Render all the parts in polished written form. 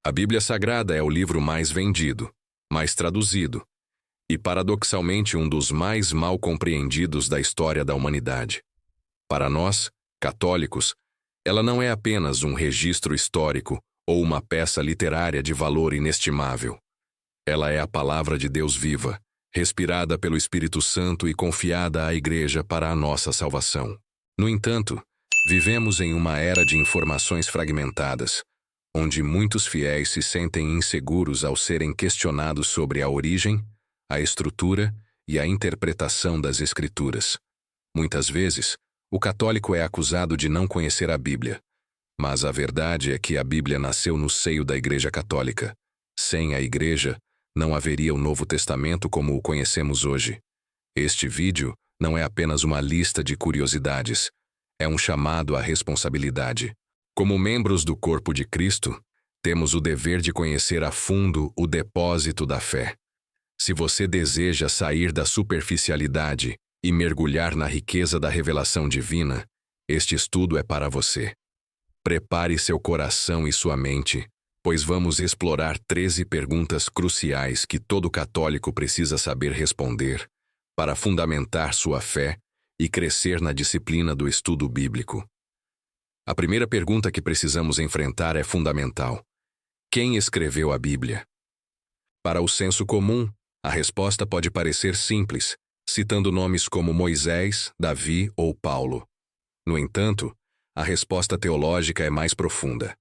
A Bíblia Sagrada é o livro mais vendido, mais traduzido e, paradoxalmente, um dos mais mal compreendidos da história da humanidade. Para nós, católicos, ela não é apenas um registro histórico ou uma peça literária de valor inestimável. Ela é a palavra de Deus viva, respirada pelo Espírito Santo e confiada à Igreja para a nossa salvação. No entanto, vivemos em uma era de informações fragmentadas, onde muitos fiéis se sentem inseguros ao serem questionados sobre a origem, a estrutura e a interpretação das Escrituras. Muitas vezes, o católico é acusado de não conhecer a Bíblia, mas a verdade é que a Bíblia nasceu no seio da Igreja Católica. Sem a Igreja, não haveria o Novo Testamento como o conhecemos hoje. Este vídeo não é apenas uma lista de curiosidades, é um chamado à responsabilidade. Como membros do corpo de Cristo, temos o dever de conhecer a fundo o depósito da fé. Se você deseja sair da superficialidade e mergulhar na riqueza da revelação divina, este estudo é para você. Prepare seu coração e sua mente, pois vamos explorar 13 perguntas cruciais que todo católico precisa saber responder para fundamentar sua fé e crescer na disciplina do estudo bíblico. A primeira pergunta que precisamos enfrentar é fundamental. Quem escreveu a Bíblia? Para o senso comum, a resposta pode parecer simples, citando nomes como Moisés, Davi ou Paulo. No entanto, a resposta teológica é mais profunda.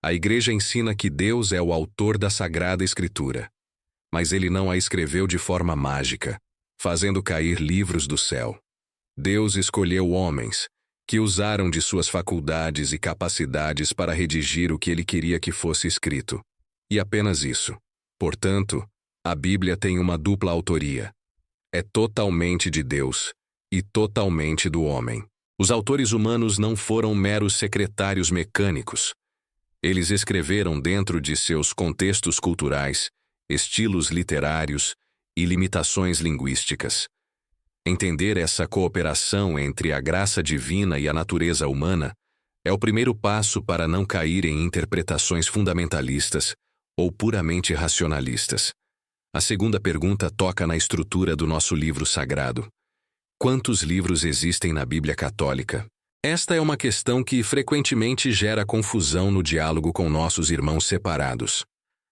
A Igreja ensina que Deus é o autor da Sagrada Escritura, mas ele não a escreveu de forma mágica, fazendo cair livros do céu. Deus escolheu homens que usaram de suas faculdades e capacidades para redigir o que ele queria que fosse escrito. E apenas isso. Portanto, a Bíblia tem uma dupla autoria. É totalmente de Deus e totalmente do homem. Os autores humanos não foram meros secretários mecânicos. Eles escreveram dentro de seus contextos culturais, estilos literários e limitações linguísticas. Entender essa cooperação entre a graça divina e a natureza humana é o primeiro passo para não cair em interpretações fundamentalistas ou puramente racionalistas. A segunda pergunta toca na estrutura do nosso livro sagrado. Quantos livros existem na Bíblia Católica? Esta é uma questão que frequentemente gera confusão no diálogo com nossos irmãos separados.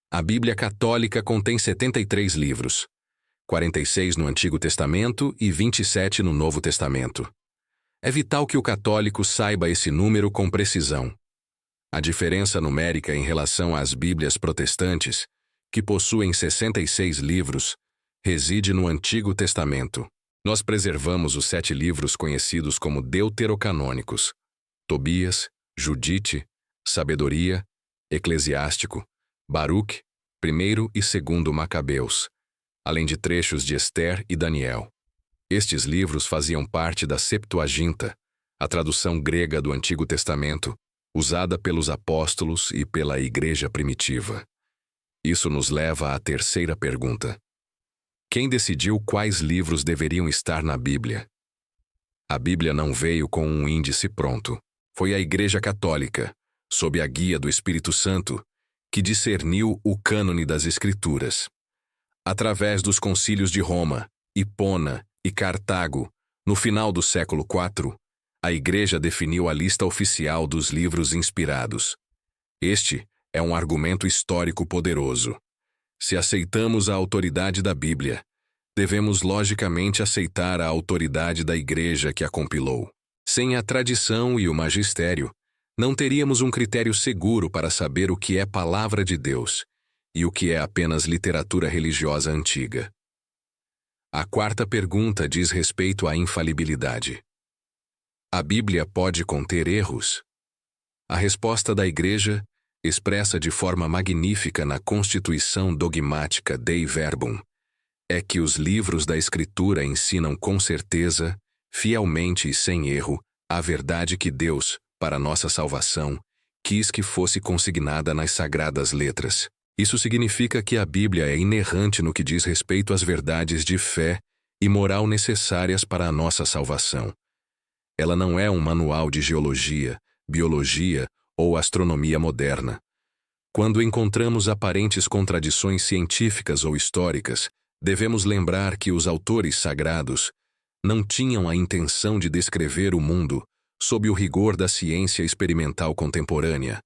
A Bíblia Católica contém 73 livros, 46 no Antigo Testamento e 27 no Novo Testamento. É vital que o católico saiba esse número com precisão. A diferença numérica em relação às Bíblias protestantes, que possuem 66 livros, reside no Antigo Testamento. Nós preservamos os 7 livros conhecidos como deuterocanônicos: Tobias, Judite, Sabedoria, Eclesiástico, Baruque, 1º e 2º Macabeus, além de trechos de Ester e Daniel. Estes livros faziam parte da Septuaginta, a tradução grega do Antigo Testamento, usada pelos apóstolos e pela Igreja primitiva. Isso nos leva à terceira pergunta. Quem decidiu quais livros deveriam estar na Bíblia? A Bíblia não veio com um índice pronto. Foi a Igreja Católica, sob a guia do Espírito Santo, que discerniu o cânone das Escrituras. Através dos concílios de Roma, Hipona e Cartago, no final do século IV, a Igreja definiu a lista oficial dos livros inspirados. Este é um argumento histórico poderoso. Se aceitamos a autoridade da Bíblia, devemos logicamente aceitar a autoridade da Igreja que a compilou. Sem a tradição e o magistério, não teríamos um critério seguro para saber o que é palavra de Deus e o que é apenas literatura religiosa antiga. A quarta pergunta diz respeito à infalibilidade. A Bíblia pode conter erros? A resposta da Igreja, expressa de forma magnífica na Constituição Dogmática Dei Verbum, é que os livros da Escritura ensinam com certeza, fielmente e sem erro, a verdade que Deus, para nossa salvação, quis que fosse consignada nas Sagradas Letras. Isso significa que a Bíblia é inerrante no que diz respeito às verdades de fé e moral necessárias para a nossa salvação. Ela não é um manual de geologia, biologia ou astronomia moderna. Quando encontramos aparentes contradições científicas ou históricas, devemos lembrar que os autores sagrados não tinham a intenção de descrever o mundo sob o rigor da ciência experimental contemporânea,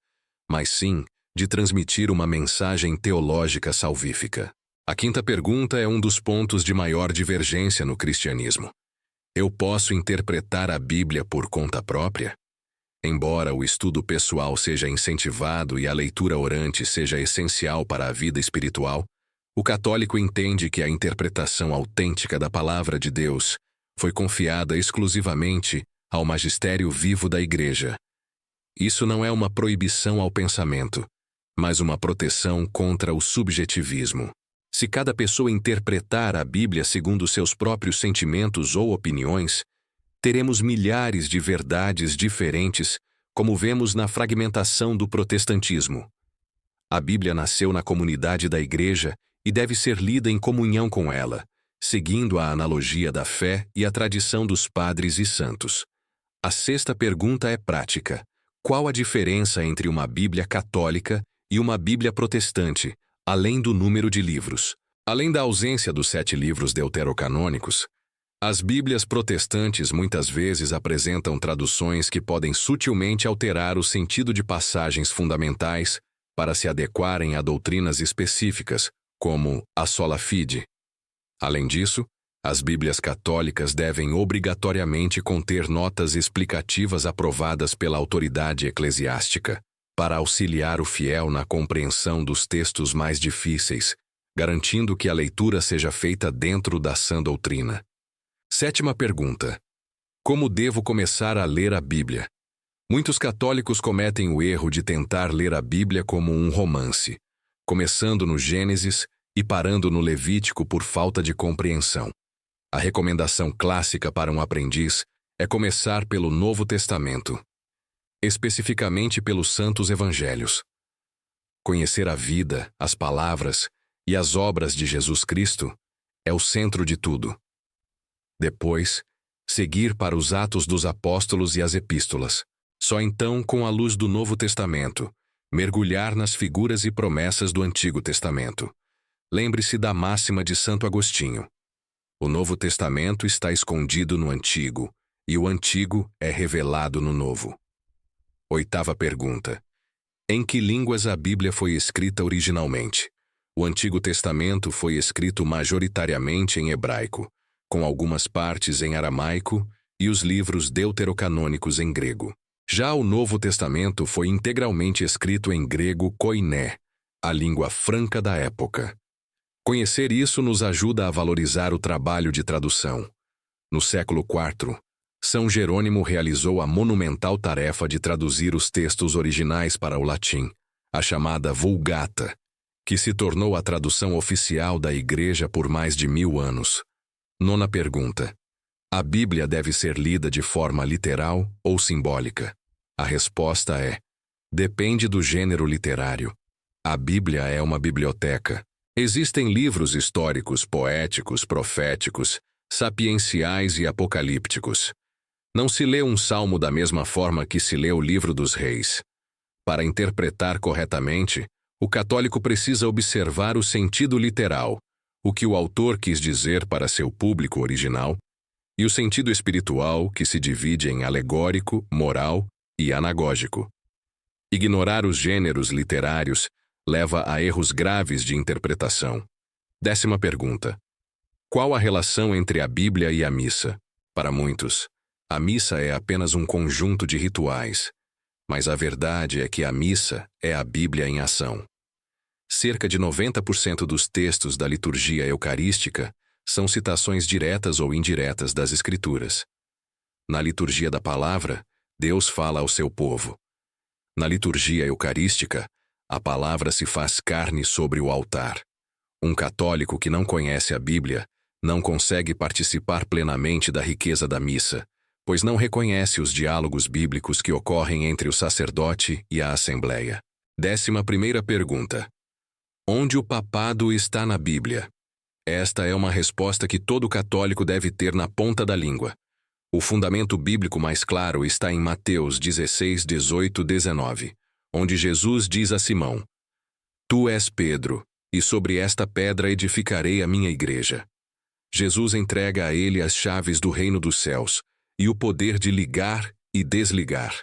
mas sim de transmitir uma mensagem teológica salvífica. A quinta pergunta é um dos pontos de maior divergência no cristianismo. Eu posso interpretar a Bíblia por conta própria? Embora o estudo pessoal seja incentivado e a leitura orante seja essencial para a vida espiritual, o católico entende que a interpretação autêntica da palavra de Deus foi confiada exclusivamente ao magistério vivo da Igreja. Isso não é uma proibição ao pensamento, mas uma proteção contra o subjetivismo. Se cada pessoa interpretar a Bíblia segundo seus próprios sentimentos ou opiniões, teremos milhares de verdades diferentes, como vemos na fragmentação do protestantismo. A Bíblia nasceu na comunidade da Igreja e deve ser lida em comunhão com ela, seguindo a analogia da fé e a tradição dos padres e santos. A sexta pergunta é prática. Qual a diferença entre uma Bíblia católica e uma Bíblia protestante, além do número de livros? Além da ausência dos 7 livros deuterocanônicos, as Bíblias protestantes muitas vezes apresentam traduções que podem sutilmente alterar o sentido de passagens fundamentais para se adequarem a doutrinas específicas, como a sola fide. Além disso, as Bíblias católicas devem obrigatoriamente conter notas explicativas aprovadas pela autoridade eclesiástica, para auxiliar o fiel na compreensão dos textos mais difíceis, garantindo que a leitura seja feita dentro da sã doutrina. Sétima pergunta. Como devo começar a ler a Bíblia? Muitos católicos cometem o erro de tentar ler a Bíblia como um romance, começando no Gênesis e parando no Levítico por falta de compreensão. A recomendação clássica para um aprendiz é começar pelo Novo Testamento, especificamente pelos Santos Evangelhos. Conhecer a vida, as palavras e as obras de Jesus Cristo é o centro de tudo. Depois, seguir para os Atos dos Apóstolos e as Epístolas. Só então, com a luz do Novo Testamento, mergulhar nas figuras e promessas do Antigo Testamento. Lembre-se da máxima de Santo Agostinho. O Novo Testamento está escondido no Antigo, e o Antigo é revelado no Novo. Oitava pergunta. Em que línguas a Bíblia foi escrita originalmente? O Antigo Testamento foi escrito majoritariamente em hebraico, com algumas partes em aramaico e os livros deuterocanônicos em grego. Já o Novo Testamento foi integralmente escrito em grego koiné, a língua franca da época. Conhecer isso nos ajuda a valorizar o trabalho de tradução. No século IV, São Jerônimo realizou a monumental tarefa de traduzir os textos originais para o latim, a chamada Vulgata, que se tornou a tradução oficial da Igreja por mais de 1000 anos. Nona pergunta. A Bíblia deve ser lida de forma literal ou simbólica? A resposta é: depende do gênero literário. A Bíblia é uma biblioteca. Existem livros históricos, poéticos, proféticos, sapienciais e apocalípticos. Não se lê um salmo da mesma forma que se lê o livro dos reis. Para interpretar corretamente, o católico precisa observar o sentido literal, o que o autor quis dizer para seu público original, e o sentido espiritual, que se divide em alegórico, moral e anagógico. Ignorar os gêneros literários leva a erros graves de interpretação. Décima pergunta. Qual a relação entre a Bíblia e a missa? Para muitos, a missa é apenas um conjunto de rituais, mas a verdade é que a missa é a Bíblia em ação. Cerca de 90% dos textos da liturgia eucarística são citações diretas ou indiretas das Escrituras. Na liturgia da palavra, Deus fala ao seu povo. Na liturgia eucarística, a palavra se faz carne sobre o altar. Um católico que não conhece a Bíblia não consegue participar plenamente da riqueza da missa, pois não reconhece os diálogos bíblicos que ocorrem entre o sacerdote e a assembleia. 11ª pergunta. Onde o papado está na Bíblia? Esta é uma resposta que todo católico deve ter na ponta da língua. O fundamento bíblico mais claro está em Mateus 16, 18, 19, onde Jesus diz a Simão: Tu és Pedro, e sobre esta pedra edificarei a minha igreja. Jesus entrega a ele as chaves do reino dos céus e o poder de ligar e desligar.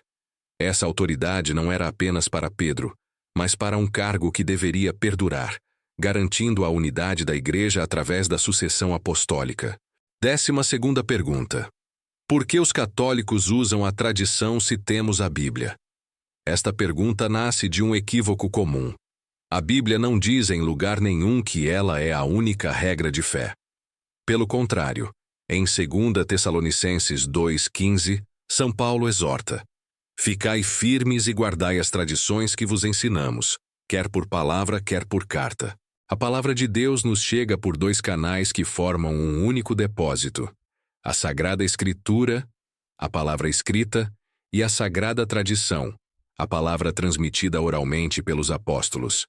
Essa autoridade não era apenas para Pedro, mas para um cargo que deveria perdurar, garantindo a unidade da igreja através da sucessão apostólica. 12ª pergunta. Por que os católicos usam a tradição se temos a Bíblia? Esta pergunta nasce de um equívoco comum. A Bíblia não diz em lugar nenhum que ela é a única regra de fé. Pelo contrário, em 2 Tessalonicenses 2,15, São Paulo exorta: Ficai firmes e guardai as tradições que vos ensinamos, quer por palavra, quer por carta. A palavra de Deus nos chega por dois canais que formam um único depósito: a Sagrada Escritura, a palavra escrita, e a Sagrada Tradição, a palavra transmitida oralmente pelos apóstolos.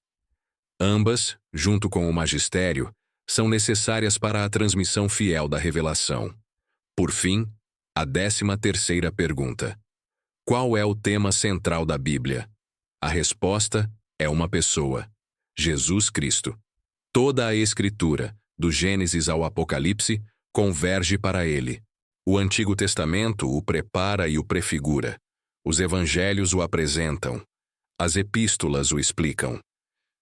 Ambas, junto com o magistério, são necessárias para a transmissão fiel da revelação. Por fim, a 13ª pergunta. Qual é o tema central da Bíblia? A resposta é uma pessoa: Jesus Cristo. Toda a Escritura, do Gênesis ao Apocalipse, converge para ele. O Antigo Testamento o prepara e o prefigura. Os Evangelhos o apresentam. As Epístolas o explicam.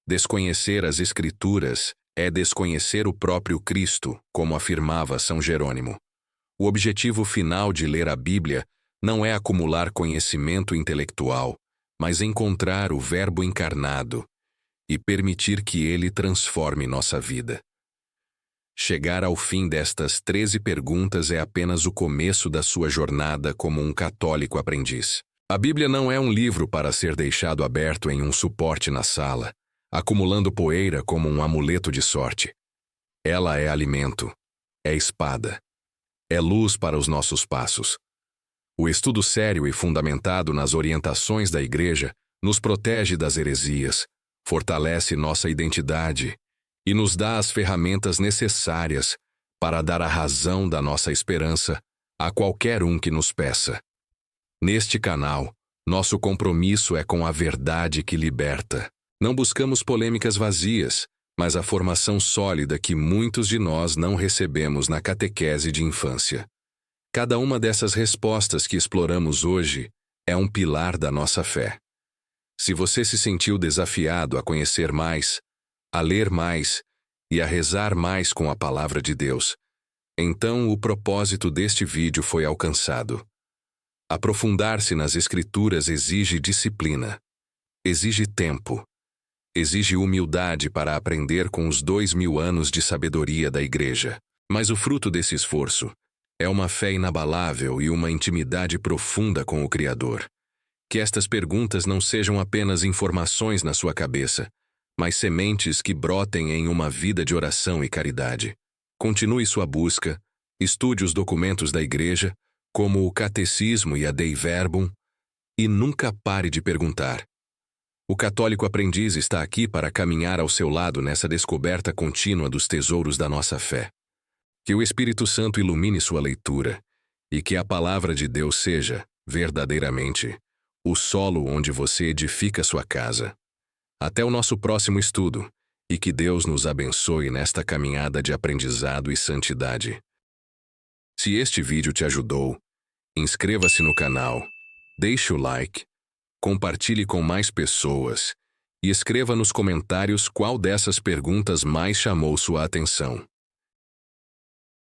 Desconhecer as Escrituras é desconhecer o próprio Cristo, como afirmava São Jerônimo. O objetivo final de ler a Bíblia não é acumular conhecimento intelectual, mas encontrar o Verbo encarnado e permitir que ele transforme nossa vida. Chegar ao fim destas 13 perguntas é apenas o começo da sua jornada como um católico aprendiz. A Bíblia não é um livro para ser deixado aberto em um suporte na sala, acumulando poeira como um amuleto de sorte. Ela é alimento, é espada, é luz para os nossos passos. O estudo sério e fundamentado nas orientações da Igreja nos protege das heresias, fortalece nossa identidade e nos dá as ferramentas necessárias para dar a razão da nossa esperança a qualquer um que nos peça. Neste canal, nosso compromisso é com a verdade que liberta. Não buscamos polêmicas vazias, mas a formação sólida que muitos de nós não recebemos na catequese de infância. Cada uma dessas respostas que exploramos hoje é um pilar da nossa fé. Se você se sentiu desafiado a conhecer mais, a ler mais e a rezar mais com a palavra de Deus, então o propósito deste vídeo foi alcançado. Aprofundar-se nas Escrituras exige disciplina, exige tempo, exige humildade para aprender com os 2000 anos de sabedoria da Igreja. Mas o fruto desse esforço é uma fé inabalável e uma intimidade profunda com o Criador. Que estas perguntas não sejam apenas informações na sua cabeça, mas sementes que brotem em uma vida de oração e caridade. Continue sua busca, estude os documentos da Igreja, como o Catecismo e a Dei Verbum, e nunca pare de perguntar. O católico aprendiz está aqui para caminhar ao seu lado nessa descoberta contínua dos tesouros da nossa fé. Que o Espírito Santo ilumine sua leitura e que a palavra de Deus seja, verdadeiramente, o solo onde você edifica sua casa. Até o nosso próximo estudo, e que Deus nos abençoe nesta caminhada de aprendizado e santidade. Se este vídeo te ajudou, inscreva-se no canal, deixe o like, compartilhe com mais pessoas e escreva nos comentários qual dessas perguntas mais chamou sua atenção.